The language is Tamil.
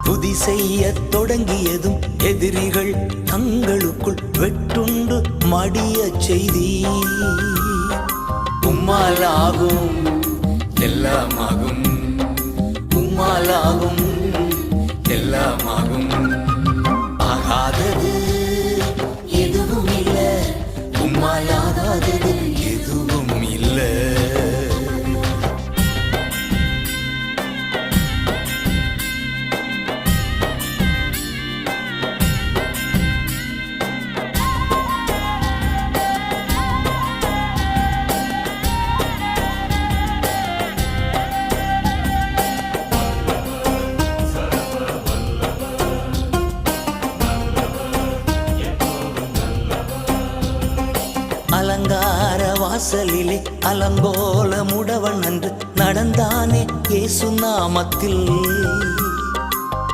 துதி செய்ய தொடங்கியதும் எதிரிகள் தங்களுக்குள் வெட்டுண்டு மடிய செய்தி. உம்மாலாகும் எல்லாமாகும், உம்மாலாகும் எல்லாமாகும். ஆகாதது எதுவும் இல்ல, உம்மாலாகாதது எதுவும் இல்ல. அலங்கார வாசலிலே அலங்கோல முடவன் அன்று நடந்தானே இயேசு நாமத்தில்.